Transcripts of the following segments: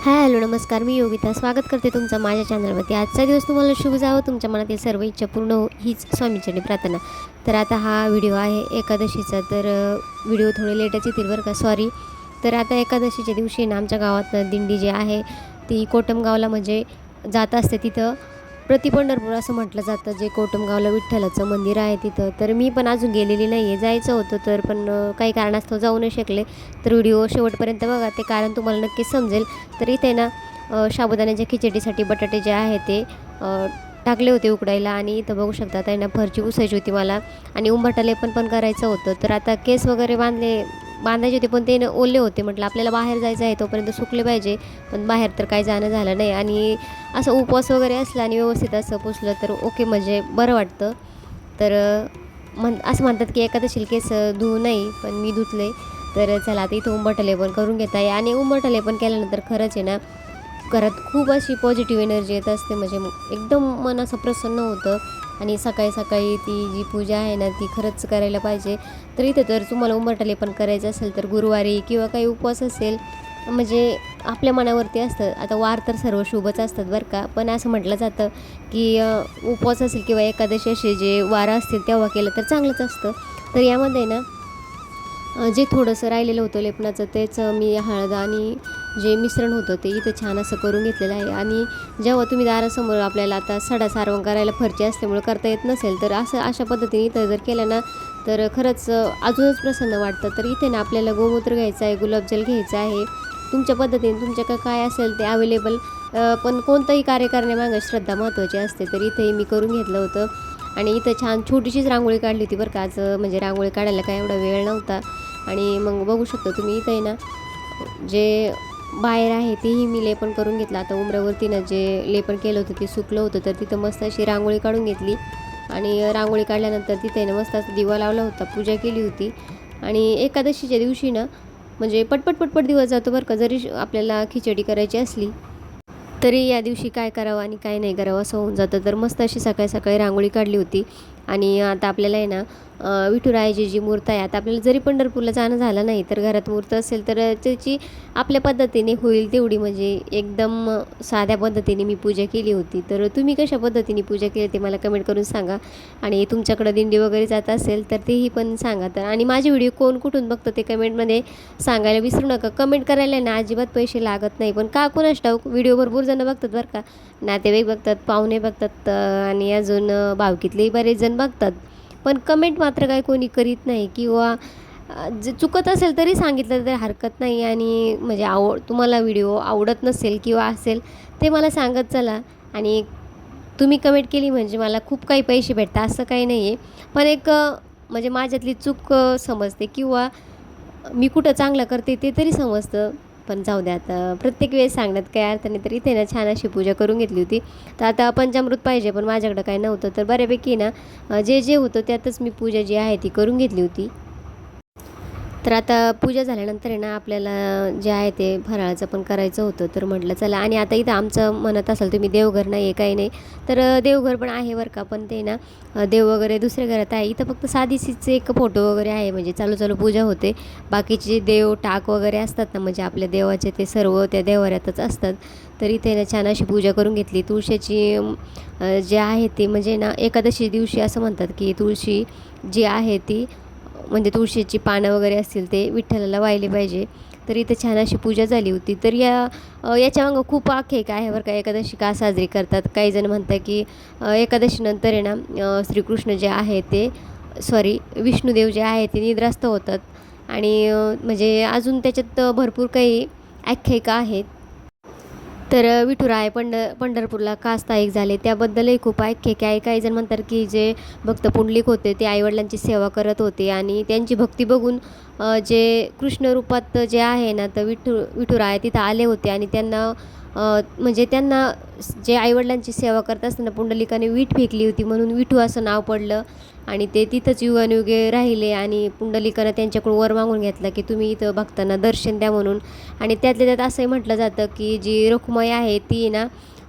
Hello नमस्कार, मी योगिता स्वागत करते तुमचं माझ्या चॅनलवरती. आजचा दिवस तुम्हाला शुभ जावं, तुमच्या मनातील सर्व इच्छा पूर्ण हो हीच स्वामीचरणी प्रार्थना. तर आता हा व्हिडिओ आहे एकादशीचा. तर व्हिडिओ थोडे लेटच येतील बरं का, सॉरी. तर आता एकादशीच्या दिवशी ना आमच्या गावात दिंडी जी आहे ती कोटमगावला म्हणजे जात असते. तिथं पंढरपूर असं म्हटलं जातं, जे कोटमगावला विठ्ठलाचं मंदिर आहे तिथं. तर मी पण अजून गेलेली नाही आहे, जायचं होतं तर पण काही कारणास्तव जाऊ नाही शकले. तर व्हिडिओ शेवटपर्यंत बघा, ते कारण तुम्हाला नक्कीच समजेल. तर इथे ना साबुदाण्याच्या खिचडीसाठी बटाटे जे आहे ते टाकले होते उकडायला, आणि इथं बघू शकता त्यांना फरची पुसायची होती मला, आणि उंबरठा पण करायचं होतं. तर आता केस वगैरे बांधायचे होते, पण ते ओले होते. म्हटलं आपल्याला बाहेर जायचं आहे तोपर्यंत सुकले पाहिजे, पण बाहेर तर काही जाणं झालं नाही. आणि असं उपवास वगैरे असला आणि व्यवस्थित असं पुसलं तर ओके, म्हणजे बरं वाटतं. तर असं म्हणतात की एकादशीला केस धुवू नाही, पण मी धुतले. तर चला आता इथं उंबरठा पण करून घेत आहे. आणि उंबरठा पण केल्यानंतर खरंच आहे ना, घरात खूप अशी पॉझिटिव्ह एनर्जी येत असते, म्हणजे एकदम मन असं प्रसन्न होतं. आणि सकाळी सकाळी ती जी पूजा आहे ना ती खरंच करायला पाहिजे. तर इथं तर तुम्हाला उंबरठा पण करायचं असेल तर गुरुवारी किंवा काही उपवास असेल, म्हणजे आपल्या मनावरती असतं. आता वार तर सर्व शुभच असतात बरं का, पण असं म्हटलं जातं की उपवास असेल किंवा एकादशी असे जे वार असतील तेव्हा केलं तर चांगलंच असतं. तर यामध्ये ना जे थोडंसं राहिलेलं होतं लेपनाचं, तेच मी हळद आणि जे मिश्रण होतं ते इथं छान असं करून घेतलेलं आहे. आणि जेव्हा तुम्ही दारासमोर आपल्याला आता सडा सारवण करायला फरची असल्यामुळे करता येत नसेल, तर अशा पद्धतीने इथं जर केलं ना तर खरंच अजूनच प्रसन्न वाटतं. तर इथे ना आपल्याला गोमूत्र घ्यायचं आहे, गुलाबजल घ्यायचं आहे. तुमच्या पद्धतीने तुमच्याकडे काय असेल ते अवेलेबल, पण कोणताही कार्य करण्यामागे श्रद्धा महत्त्वाची असते. तर इथेही मी करून घेतलं होतं. आणि इथं छान छोटीशीच रांगोळी काढली होती बरं का. आज म्हणजे रांगोळी काढायला काय एवढा वेळ नव्हता. आणि मग बघू शकता तुम्ही इथं आहे ना, जे बाहेर आहे तेही मी लेपन करून घेतलं. आता उंबऱ्यावरती ना जे लेपन केलं होतं ते सुकलं होतं, तर तिथं मस्त अशी रांगोळी काढून घेतली. आणि रांगोळी काढल्यानंतर तिथे ना मस्त असा दिवा लावला होता, पूजा केली होती. आणि एकादशीच्या दिवशी ना म्हणजे पटपट पटपट दिवस जातो बरं का. जरी आपल्याला खिचडी करायची असली तरी या दिवशी काय करावं आणि काय नाही करावं असं होऊन जातं. तर मस्त अशी सकाळी सकाळी रांगोळी काढली होती. आणि आता आपल्याला आहे ना विठुरायाची जी मूर्त आहे, आता आपल्याला जरी पंढरपूरला जाणं झालं नाही तर घरात मूर्त असेल तर त्याची आपल्या पद्धतीने होईल तेवढी, म्हणजे एकदम साध्या पद्धतीने मी पूजा केली होती. तर तुम्ही कशा पद्धतीने पूजा केली ते मला कमेंट करून सांगा. आणि तुमच्याकडं दिंडी वगैरे जात असेल तर तेही पण सांगा. तर आणि माझे व्हिडिओ कोण कुठून बघतं ते कमेंटमध्ये सांगायला विसरू नका. कमेंट करायला ना अजिबात पैसे लागत नाही, पण का कोणास ठाऊक व्हिडिओ भरपूर जण बघतात बरं का. नातेवाईक बघतात, पाहुणे बघतात, आणि अजून भावकीतलेही बरेच जण बघतात, पण कमेंट मात्र काय कोणी करीत नाही. किंवा जे चुकत असेल तरी सांगितलं तरी हरकत नाही. आणि म्हणजे तुम्हाला व्हिडिओ आवडत नसेल किंवा असेल ते मला सांगत चला. आणि तुम्ही कमेंट केली म्हणजे मला खूप काही पैसे भेटतात असं काही नाही आहे, पण एक म्हणजे माझ्यातली चूक समजते, किंवा मी कुठं चांगलं करते ते तरी समजतं. पण जाऊ द्या, आता प्रत्येक वेळेस सांगण्यात काही अर्थ नाही. तर इथे ना छान अशी पूजा करून घेतली होती. तर आता पंचामृत पाहिजे, पण माझ्याकडं काही नव्हतं. तर बऱ्यापैकी ना जे जे होतं त्यातच मी पूजा जी आहे ती करून घेतली होती. तर आता पूजा झाल्यानंतर आहे ना आपल्याला जे आहे ते फराळाचं पण करायचं होतं. तर म्हटलं चला. आणि आता इथं आमचं म्हणत असाल तुम्ही, देवघर नाही आहे काही नाही, तर देवघर पण आहे बरं का. पण ते ना देव वगैरे दुसऱ्या घरात आहे. इथं फक्त साधीशीच एक फोटो वगैरे आहे, म्हणजे चालू चालू पूजा होते. बाकीचे देव टाक वगैरे असतात ना, म्हणजे आपल्या देवाचे ते सर्व त्या देवाऱ्यातच असतात. तर इथे ना छान अशी पूजा करून घेतली. तुळशीची जे आहे ती म्हणजे ना एकादशी दिवशी असं म्हणतात की तुळशी जी आहे ती, म्हणजे तुळशीची पानं वगैरे असतील ते विठ्ठलाला वाहिले पाहिजे. तर इथं छान अशी पूजा झाली होती. तर याच्यामागं खूप आख्यायिका आहे बरं का. एकादशी का साजरी करतात, काही जण म्हणतात की एकादशीनंतर आहे ना श्रीकृष्ण जे आहे ते, सॉरी, विष्णुदेव जे आहे ते निद्रास्त होतात. आणि म्हणजे अजून त्याच्यात भरपूर काही आख्यायिका आहेत. तर विठुराय पंढरपूरला का स्थायिक झाले त्याबद्दलही खूप आख्यायिका आहे. काही जण म्हणतात की जे भक्त पुंडलिक होते ते आईवडिलांची सेवा करत होते, आणि त्यांची भक्ती बघून जे कृष्ण रूपात जे आहे ना, तर विठुराय तिथं आले होते. आणि त्यांना म्हणजे त्यांना जे आईवडिलांची सेवा करत असताना पुंडलिकाने वीट फेकली होती, म्हणून विठू असं नाव पडलं. आणि ते तिथंच युगानुयुगे राहिले. आणि पुंडलिकानं त्यांच्याकडून वर मागून घेतला की तुम्ही इथं भक्तांना दर्शन द्या म्हणून. आणि त्यातल्या त्यात असंही म्हटलं जातं की जी रुक्माई आहे ती ना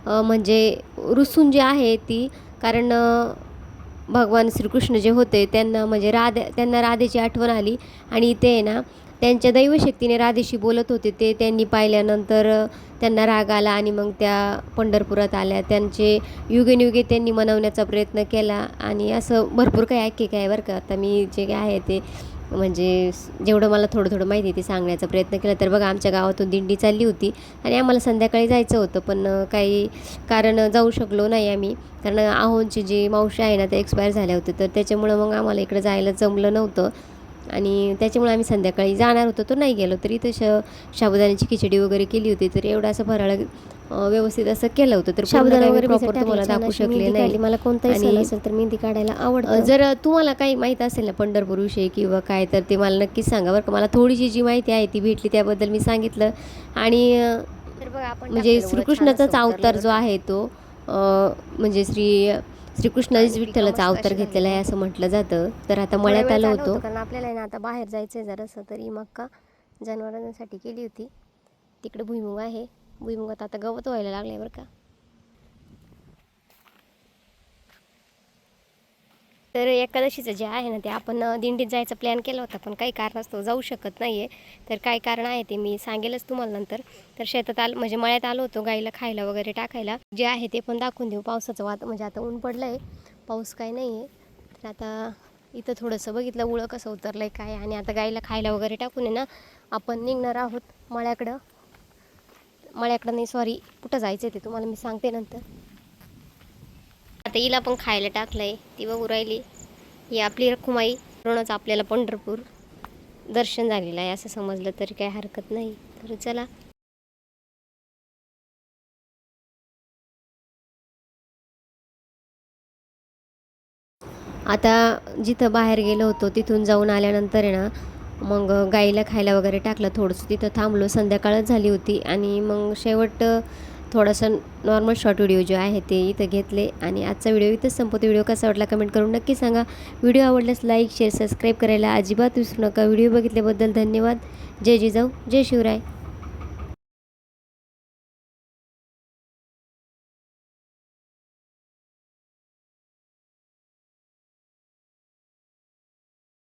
म्हणजे रुसून जी आहे ती, कारण भगवान श्रीकृष्ण जे होते त्यांना म्हणजे त्यांना राधेची आठवण आली. आणि ते ना त्यांच्या दैवशक्तीने राधेशी बोलत होते ते त्यांनी पाहिल्यानंतर त्यांना राग आला आणि मग त्या पंढरपुरात आल्या. त्यांचे युगेनयुगे त्यांनी मनवण्याचा प्रयत्न केला आणि असं भरपूर काही ऐकिक आहे बरं का. आता मी जे काय आहे ते म्हणजे जेवढं मला थोडं थोडं माहिती आहे ते सांगण्याचा प्रयत्न केला. तर बघा, आमच्या गावातून दिंडी चालली होती आणि आम्हाला संध्याकाळी जायचं होतं, पण काही कारण जाऊ शकलो नाही आम्ही. कारण आहोंची जी मावशी आहे ना, ते एक्सपायर झाल्या होत्या, तर त्याच्यामुळं मग आम्हाला इकडं जायला जमलं नव्हतं आणि त्याच्यामुळे आम्ही संध्याकाळी जाणार होतो, तर नाही गेलो. तर इथं साबुदाण्याची खिचडी वगैरे केली होती, तर एवढं असं फराळ व्यवस्थित असं केलं होतं. तर साबुदाणा वगैरे प्रॉपर तुम्हाला दाखवू शकले नाही. मला कोणताही सण असेल तर मेहंदी काढायला आवडतं. जर तुम्हाला काही माहीत असेल ना पंढरपूरविषयी किंवा काय, तर ते मला नक्कीच सांगा बरं का. मला थोडीशी जी माहिती आहे ती भेटली त्याबद्दल मी सांगितलं. आणि तर बघा आपण म्हणजे श्रीकृष्णाचाच अवतार जो आहे तो म्हणजे श्रीकृष्णानेच विठ्ठलाचा अवतार घेतलेला आहे असं म्हटलं जातं. तर आता मळ्यात आलो होतो कारण आपल्याला ना आता बाहेर जायचं आहे जरासं, तरी मक्का जनावरांसाठी केली होती. तिकडे भुईमुग आहे, भुईमुगात आता गवत व्हायला लागले बरं का. तर एकादशीचं जे आहे ना ते आपण दिंडीत जायचा प्लॅन केला होता, पण काही कारणास्तव जाऊ शकत नाही आहे. तर काय कारण आहे ते मी सांगेलच तुम्हाला नंतर. तर शेतात म्हणजे मळ्यात आलो होतो गाईला खायला वगैरे टाकायला. जे आहे ते पण दाखवून देऊ. पावसाचं म्हणजे आता ऊन पडलं आहे, पाऊस काय नाही आहे. तर आता इथं थोडंसं बघितलं उळं कसं उतरलं आहे काय, आणि आता गाईला खायला वगैरे टाकून आहे ना आपण निघणार आहोत मळ्याकडं नाही, सॉरी, कुठं जायचं आहे ते तुम्हाला मी सांगते नंतर. आता हिला पण खायला टाकलंय, ती बघू राहिली. ही आपली रखुमाई. म्हणूनच आपल्याला पंढरपूर दर्शन झालेलं आहे असं समजलं तरी काही हरकत नाही. तर चला. आता जिथं बाहेर गेलो होतो तिथून जाऊन आल्यानंतर आहे ना मग गाईला खायला वगैरे टाकलं, थोडंसं तिथं थांबलो. संध्याकाळच झाली होती आणि मग शेवट थोडासा नॉर्मल शॉर्ट व्हिडिओ जे आहे ते इथं घेतले आणि आजचा व्हिडिओ इथंच संपवतो. व्हिडिओ कसा वाटला कमेंट करून नक्की सांगा. व्हिडिओ आवडल्यास लाईक शेअर सबस्क्राईब करायला अजिबात विसरू नका. व्हिडिओ बघितल्याबद्दल धन्यवाद. जय जिजाऊ, जय शिवराय.